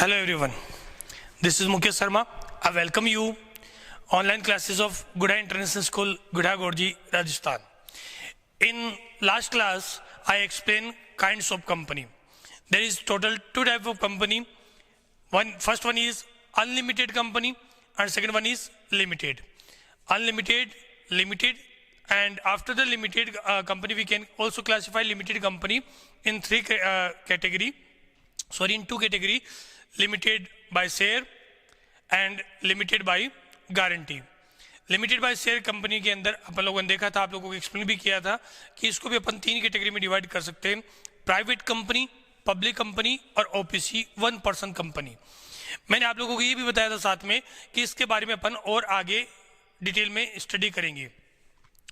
Hello everyone, this is Mukesh Sharma. I welcome you online classes of Guda International School, Guda Gorji, Rajasthan. In last class, I explained kinds of company. There is total two types of company. First one is unlimited company and second one is limited. Unlimited, limited, and after the limited company, we can also classify limited company in two category. Limited by share and limited by guarantee. Limited by share company के अंदर अपन लोगों ने देखा था, आप लोगों को explain भी किया था कि इसको भी अपन तीन कैटेगरी में डिवाइड कर सकते हैं: प्राइवेट कंपनी, पब्लिक कंपनी और ओपीसी 1% कंपनी. मैंने आप लोगों को ये भी बताया था साथ में कि इसके बारे में अपन और आगे डिटेल में स्टडी करेंगे.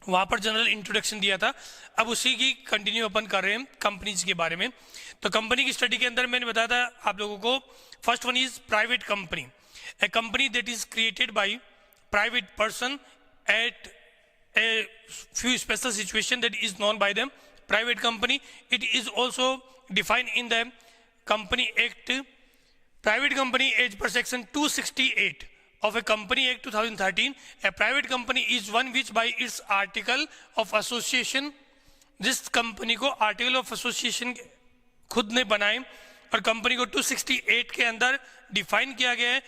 वहाँ पर जनरल इंट्रोडक्शन दिया था, अब उसी की कंटिन्यू अपन कर रहे हैं कंपनीज के बारे में. तो कंपनी की स्टडी के अंदर मैंने बताया था आप लोगों को, first one is private company. A company that is created by private person at a few special situation that is known by them private company. It is also defined in the company act. Private company as per section 268 of a Company Act 2013, a private company is one which by its article of association, जिस company को article of association खुद ने बनाए और company को 268 के अंदर define किया गया है,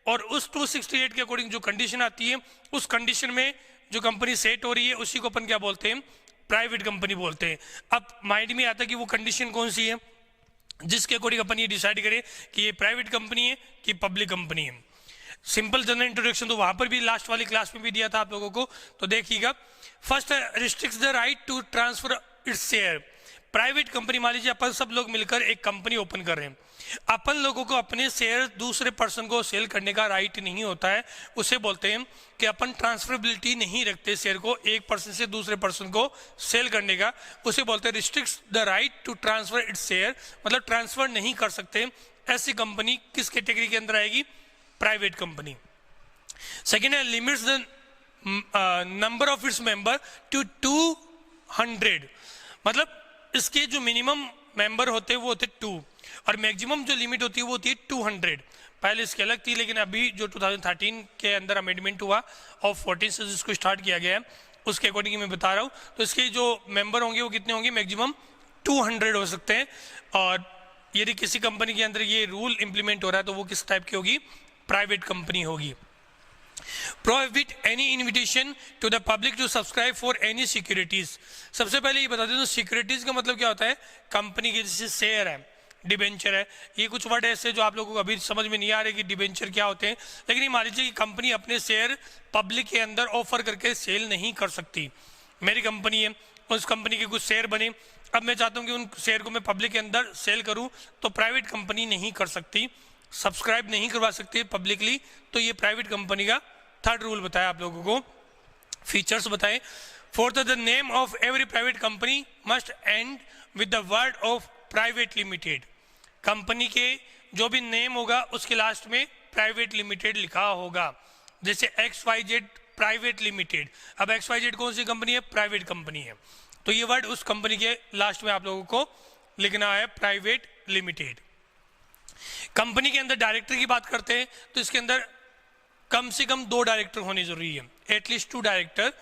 और उस 268 के अकॉर्डिंग जो कंडीशन आती है उस कंडीशन में जो कंपनी सेट हो रही है उसी को अपन क्या बोलते हैं, प्राइवेट कंपनी बोलते हैं. अब माइंड में आता है कि वो कंडीशन कौन सी है जिसके अकॉर्डिंग अपन ये डिसाइड करें कि ये प्राइवेट कंपनी है कि पब्लिक कंपनी है. सिंपल जनरल इंट्रोडक्शन तो वहां पर भी लास्ट वाली क्लास में भी दिया था आप लोगों को, तो देखिएगा. First, restricts the right to transfer its share. Private company, मान लीजिए अपन सब लोग मिलकर एक कंपनी ओपन कर रहे हैं, अपन लोगों को अपने शेयर दूसरे पर्सन को सेल करने का राइट नहीं होता है. उसे बोलते हैं कि अपन ट्रांसफरेबिलिटी नहीं रखते शेयर को एक पर्सन से दूसरे पर्सन को सेल करने का. उसे बोलते हैं restricts the right to transfer its share, मतलब ट्रांसफर नहीं कर सकते. ऐसी कंपनी किस कैटेगरी के अंदर आएगी, प्राइवेट कंपनी. सेकेंड है limits the number of its member to 200, मतलब इसके जो मिनिमम मेंबर होते हैं वो होते 2 और मैक्सिमम जो लिमिट होती है वो होती है 200. पहले इसकी अलग थी, लेकिन अभी जो 2013 के अंदर अमेंडमेंट हुआ और 14 से जिसको स्टार्ट किया गया है उसके अकॉर्डिंग मैं बता रहा हूँ. तो इसके जो मेंबर होंगे वो कितने होंगे, मैक्सिमम 200 हो सकते हैं. और यदि किसी कंपनी के अंदर ये रूल इंप्लीमेंट हो रहा है तो वो किस टाइप की होगी, प्राइवेट कंपनी होगी. Prohibit any invitation to the public to subscribe for any securities. सबसे पहले ये बता दें तो सिक्योरिटीज का मतलब क्या होता है, कंपनी के जैसे शेयर है, डिबेंचर है, ये कुछ वर्ड ऐसे जो आप लोगों को अभी समझ में नहीं आ रहे कि डिबेंचर क्या होते हैं. लेकिन ये मान लीजिए कि कंपनी अपने शेयर पब्लिक के अंदर ऑफर करके सेल नहीं कर सकती. मेरी कंपनी है, उस कंपनी के कुछ शेयर बने, अब मैं चाहता हूँ कि उन शेयर को मैं पब्लिक के अंदर सेल करूँ, तो प्राइवेट कंपनी नहीं कर सकती, सब्सक्राइब नहीं करवा सकते पब्लिकली. तो ये प्राइवेट कंपनी का थर्ड रूल बताया आप लोगों को. फीचर्स बताएं. Fourth, the name of every private company must and with the word of private limited. Company के जो भी नेम होगा उसके लास्ट में प्राइवेट लिमिटेड लिखा होगा. जैसे XYZ प्राइवेट लिमिटेड. अब XYZ कौन सी कंपनी है, प्राइवेट कंपनी है, तो ये वर्ड उस कंपनी के लास्ट में आप लोगों को लिखना है, प्राइवेट लिमिटेड. कंपनी के अंदर डायरेक्टर की बात करते हैं तो इसके अंदर कम से कम 2 डायरेक्टर होने जरूरी है, एटलीस्ट 2 डायरेक्टर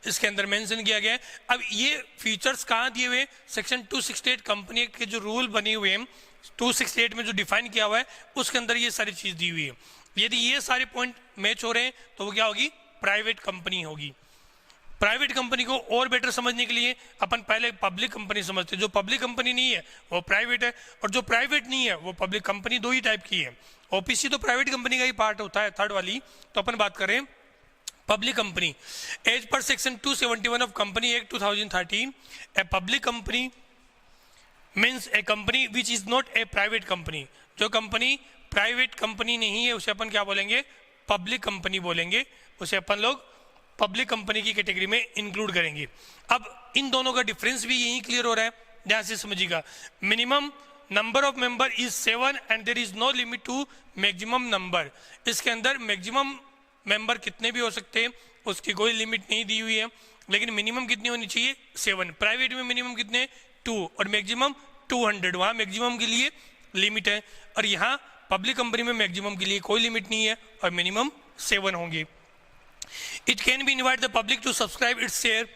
इसके अंदर मेंशन किया गया है. अब ये फीचर्स कहाँ दिए हुए, सेक्शन 268 कंपनी एक्ट के जो रूल बने हुए हैं 268 में जो डिफाइन किया हुआ है उसके अंदर ये सारी चीज दी हुई है. यदि ये सारे पॉइंट मैच हो रहे हैं तो वो क्या होगी, प्राइवेट कंपनी होगी. प्राइवेट कंपनी को और बेटर समझने के लिए अपन पहले पब्लिक कंपनी समझते हैं. जो पब्लिक कंपनी नहीं है वो प्राइवेट है, और जो प्राइवेट नहीं है वो पब्लिक कंपनी. 2 ही टाइप की है. ओपीसी तो प्राइवेट कंपनी का ही पार्ट होता है, थर्ड वाली. तो अपन बात करें public company. As per section 271 of company act 2013, a public company means a company which is not a private company. जो कंपनी प्राइवेट कंपनी नहीं है उसे अपन क्या बोलेंगे, पब्लिक कंपनी बोलेंगे. उसे अपन लोग पब्लिक कंपनी की कैटेगरी में इंक्लूड करेंगे. अब इन दोनों का डिफरेंस भी यही क्लियर हो रहा है, ध्यान से समझिएगा. Minimum number of member is 7 and there is no limit to maximum number. इसके अंदर मैक्सिमम मेंबर कितने भी हो सकते हैं उसकी कोई लिमिट नहीं दी हुई है, लेकिन मिनिमम कितनी होनी चाहिए, 7. प्राइवेट में मिनिमम कितने, 2 और मैक्सिमम 200. वहाँ मैक्सिमम के लिए लिमिट है, और यहाँ पब्लिक कंपनी में मैक्सिमम के लिए कोई लिमिट नहीं है और मिनिमम 7 होंगे। It can be invite the public to subscribe its share.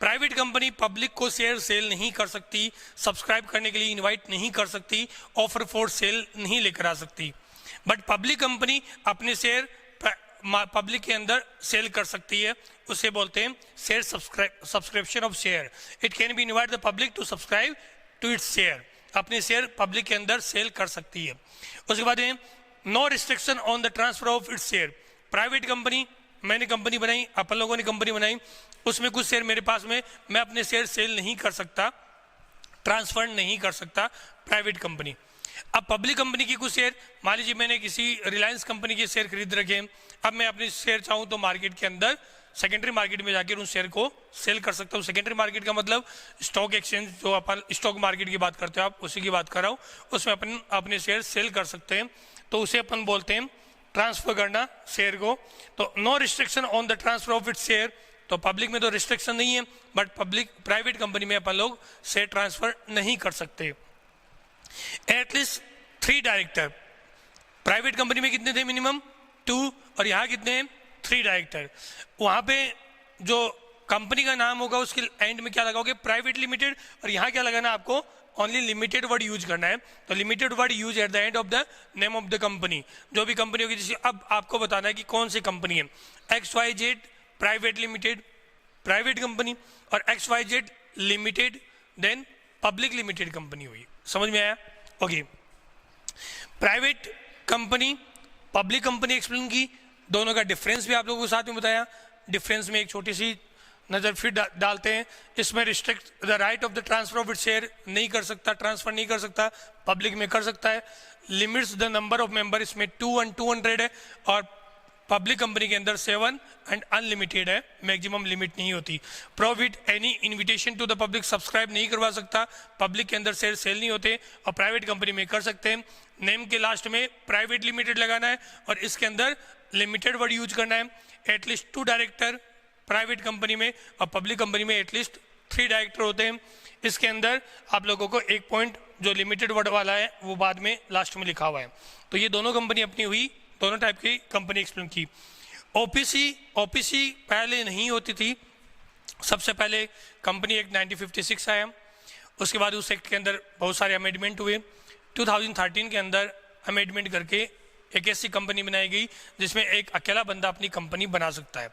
Private company public को शेयर सेल नहीं कर सकती, सब्सक्राइब करने के लिए इनवाइट नहीं कर सकती, ऑफर फॉर सेल नहीं लेकर आ सकती। बट पब्लिक कंपनी अपने शेयर पब्लिक के अंदर सेल कर सकती है, उसे बोलते हैं share subscription of share. It can be invite the public to subscribe to its share, अपने शेयर पब्लिक के अंदर सेल कर सकती है। उसके बाद है no restriction on the transfer of its share. Private company, मैंने कंपनी बनाई, अपन लोगों ने कंपनी बनाई, उसमें कुछ शेयर मेरे पास में, मैं अपने शेयर सेल नहीं कर सकता, ट्रांसफर नहीं कर सकता प्राइवेट कंपनी। अब पब्लिक कंपनी की कुछ शेयर, मान लीजिए मैंने किसी रिलायंस कंपनी के शेयर खरीद रखे, अब मैं अपने शेयर चाहूँ तो मार्केट के अंदर सेकेंडरी मार्केट में जाकर उस शेयर को सेल कर सकता हूँ। सेकेंडरी मार्केट का मतलब स्टॉक एक्सचेंज, जो अपन स्टॉक मार्केट की बात करते हो आप, उसी की बात कर रहा हूँ, उसमें अपन अपने शेयर सेल कर सकते हैं, तो उसे अपन बोलते हैं ट्रांसफर करना शेयर को। तो no restriction on the transfer of its share, तो पब्लिक में तो रिस्ट्रिक्शन नहीं है, बट प्राइवेट कंपनी में अपन लोग शेयर ट्रांसफर नहीं कर सकते। एटलीस्ट 3 डायरेक्टर, प्राइवेट कंपनी में कितने थे मिनिमम 2, और यहाँ कितने हैं 3 डायरेक्टर। वहाँ पे जो कंपनी का नाम होगा उसके एंड में क्या लगाओगे, प्राइवेट लिमिटेड, और यहाँ क्या लगाना आपको, ओनली लिमिटेड वर्ड यूज करना है। तो limited word use at the end of the name of the company, जो भी कंपनी होगी। जैसे अब आपको बताना है कि कौन सी कंपनी है, XYZ private limited private company, और XYZ limited then public limited company हुई। समझ में आया? Okay, private company public company explain की, दोनों का डिफरेंस भी आप लोगों को साथ में बताया। डिफरेंस में एक छोटी सी नजर फिर डालते हैं। इसमें restrict the right of the transfer of it share नहीं कर सकता, ट्रांसफर नहीं कर सकता, पब्लिक में कर सकता है। Limits the number of member, इसमें 2 and 200 है, और पब्लिक कंपनी के अंदर 7 एंड अनलिमिटेड है, मैक्सिमम लिमिट नहीं होती। Prohibit any invitation to the public, subscribe नहीं करवा सकता, पब्लिक के अंदर शेयर सेल नहीं होते, और प्राइवेट कंपनी में कर सकते हैं। नेम के लास्ट में प्राइवेट लिमिटेड लगाना है, और इसके अंदर लिमिटेड वर्ड यूज करना है। एटलीस्ट 2 डायरेक्टर प्राइवेट कंपनी में, और पब्लिक कंपनी में एटलीस्ट 3 डायरेक्टर होते हैं। इसके अंदर आप लोगों को एक पॉइंट जो लिमिटेड वर्ड वाला है वो बाद में लास्ट में लिखा हुआ है। तो ये दोनों कंपनी अपनी हुई, दोनों टाइप की कंपनी एक्सप्लेन की। ओपीसी पहले नहीं होती थी, सबसे पहले कंपनी एक्ट 1956 आया, उसके बाद उस एक्ट के अंदर बहुत सारे अमेंडमेंट हुए। 2013 के अंदर अमेंडमेंट करके एक ऐसी कंपनी बनाई गई जिसमें एक अकेला बंदा अपनी कंपनी बना सकता है।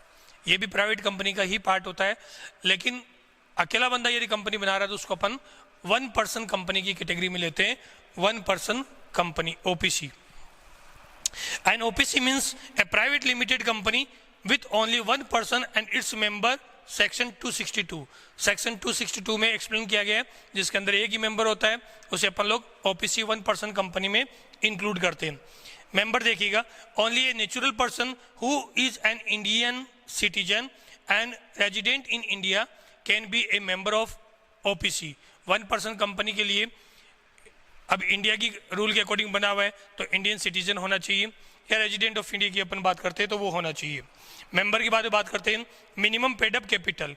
ये भी प्राइवेट कंपनी का ही पार्ट होता है, लेकिन अकेला बंदा यदि कंपनी बना रहा है तो उसको अपन 1 पर्सन कंपनी की कैटेगरी में लेते हैं, 1 person company, OPC. An OPC means a private limited company with only 1 person and its member, section 262। Section 262 में एक्सप्लेन किया गया है, जिसके अंदर एक ही मेंबर होता है, उसे अपन लोग ओपीसी 1 पर्सन कंपनी में इंक्लूड करते हैं। मेंबर देखिएगा, only a natural person who is an Indian citizen and resident in India can be A member of OPC. 1 person company के लिए अब इंडिया की रूल के अकॉर्डिंग बना हुआ है, तो इंडियन सिटीजन होना चाहिए, या रेजिडेंट ऑफ इंडिया की अपन बात करते हैं तो वो होना चाहिए। मेंबर की बात करते हैं, मिनिमम पेडअप कैपिटल,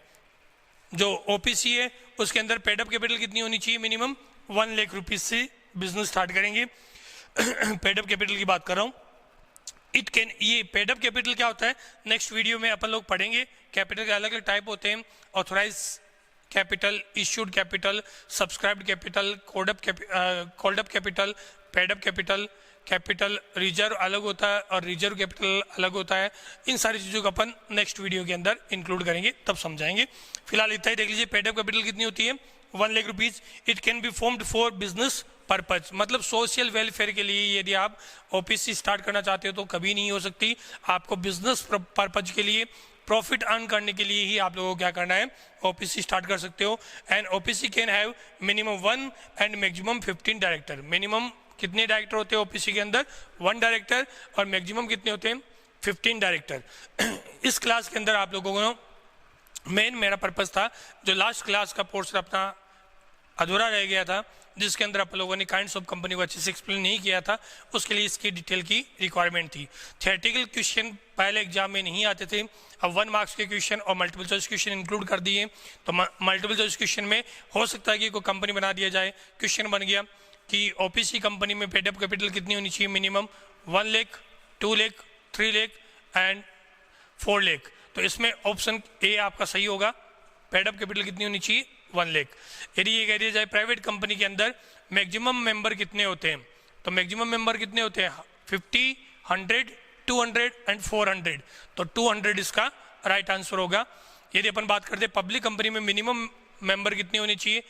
जो ओपीसी है उसके अंदर पेडअप कैपिटल कितनी होनी चाहिए, मिनिमम 1 लाख रुपीज से बिजनेस स्टार्ट करेंगे। पेडअप कैपिटल की बात कर रहा हूँ। ये पेडअप कैपिटल क्या होता है, नेक्स्ट वीडियो में अपन लोग पढ़ेंगे। कैपिटल के अलग अलग टाइप होते हैं, authorised capital, issued capital, subscribed capital, called up capital, paid up capital, capital reserve अलग होता है और रिजर्व कैपिटल अलग होता है। इन सारी चीज़ों को अपन नेक्स्ट वीडियो के अंदर इंक्लूड करेंगे, तब समझाएंगे। फिलहाल इतना ही देख लीजिए। पेडअप कैपिटल कितनी होती है, 1 lakh rupees. It can be formed for business purpose, मतलब सोशल वेलफेयर के लिए यदि आप ओपीसी स्टार्ट करना चाहते हो तो कभी नहीं हो सकती। आपको बिजनेस पर्पज के लिए, प्रॉफिट अर्न करने के लिए ही आप लोगों को क्या करना है, ओपीसी स्टार्ट कर सकते हो। And OPC can have minimum 1 and maximum 15 director. Minimum कितने डायरेक्टर होते हैं ओपीसी के अंदर, 1 डायरेक्टर, और मैक्सिमम कितने होते हैं, 15 डायरेक्टर। इस क्लास के अंदर आप लोगों को मेन मेरा पर्पस था, जो लास्ट क्लास का पोर्शन अपना अधूरा रह गया था, जिसके अंदर आप लोगों ने काइंड्स ऑफ कंपनी को अच्छे से एक्सप्लेन नहीं किया था, उसके लिए इसकी डिटेल की रिक्वायरमेंट थी। थियोरेटिकल क्वेश्चन पहले एग्जाम में नहीं आते थे, अब 1 मार्क्स के क्वेश्चन और मल्टीपल चॉइस क्वेश्चन इंक्लूड कर दिए। तो मल्टीपल चॉइस क्वेश्चन में हो सकता है कि कोई कंपनी बना दिया जाए, क्वेश्चन बन गया, कि ओपीसी कंपनी में पेड अप कैपिटल कितनी होनी चाहिए, मिनिमम 1 लाख, 2 लाख, 3 लाख एंड 4 लाख। तो इसमें ऑप्शन ए आपका सही होगा, पेड अप कैपिटल कितनी होनी चाहिए, 1 लाख। यदि ये कह दिया जाए प्राइवेट कंपनी के अंदर मैक्सिमम मेंबर कितने होते हैं, तो मैक्सिमम मेंबर कितने होते हैं, 50, 100, 200 एंड 400, तो 200 इसका राइट आंसर होगा। यदि अपन बात करते हैं पब्लिक कंपनी में मिनिमम मेंबर कितनी होनी चाहिए,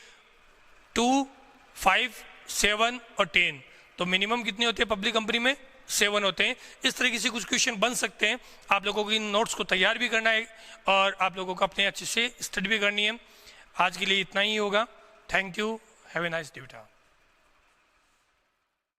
2, 5, 7 और 10, तो मिनिमम कितने होते हैं पब्लिक कंपनी में, 7 होते हैं। इस तरीके से कुछ क्वेश्चन बन सकते हैं। आप लोगों को इन नोट्स को तैयार भी करना है और आप लोगों को अपने अच्छे से स्टडी भी करनी है। आज के लिए इतना ही होगा। Thank you, have a nice day बेटा।